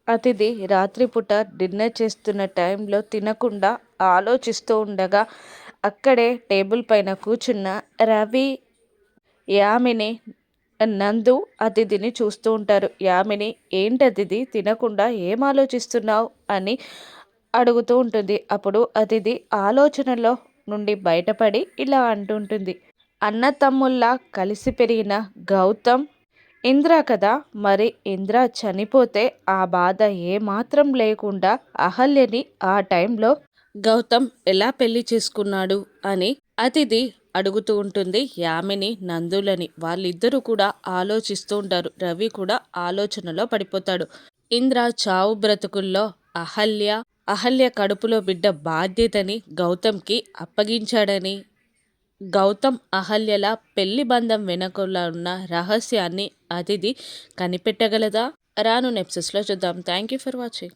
అతిథి రాత్రిపూట డిన్నర్ చేస్తున్న టైంలో తినకుండా ఆలోచిస్తూ ఉండగా అక్కడే టేబుల్ పైన కూర్చున్న రవి, యామిని, నందు అతిథిని చూస్తూ ఉంటారు. యామిని, ఏంటి అతిథి తినకుండా ఏం ఆలోచిస్తున్నావు అని అడుగుతూ ఉంటుంది. అప్పుడు అతిథి ఆలోచనలో నుండి బయటపడి ఇలా అంటుంటుంది. అన్న తమ్ముళ్ళ కలిసి పెరిగిన గౌతమ్ ఇంద్ర కదా, మరి ఇంద్ర చనిపోతే ఆ బాధ ఏమాత్రం లేకుండా అహల్యని ఆ టైంలో గౌతమ్ ఎలా పెళ్లి చేసుకున్నాడు అని అతిథి అడుగుతూ ఉంటుంది యామిని, నందులని. వాళ్ళిద్దరూ కూడా ఆలోచిస్తూ ఉంటారు. రవి కూడా ఆలోచనలో పడిపోతాడు. ఇంద్ర చావు బ్రతుకుల్లో అహల్య అహల్య కడుపులో బిడ్డ బాధ్యతని గౌతమ్కి అప్పగించాడని, గౌతమ్ అహల్యల పెళ్లి బంధం వెనుకల ఉన్న రహస్యాన్ని అతిథి కనిపెట్టగలదా? రాను నెప్సెస్లో చూద్దాం. Thank you for watching.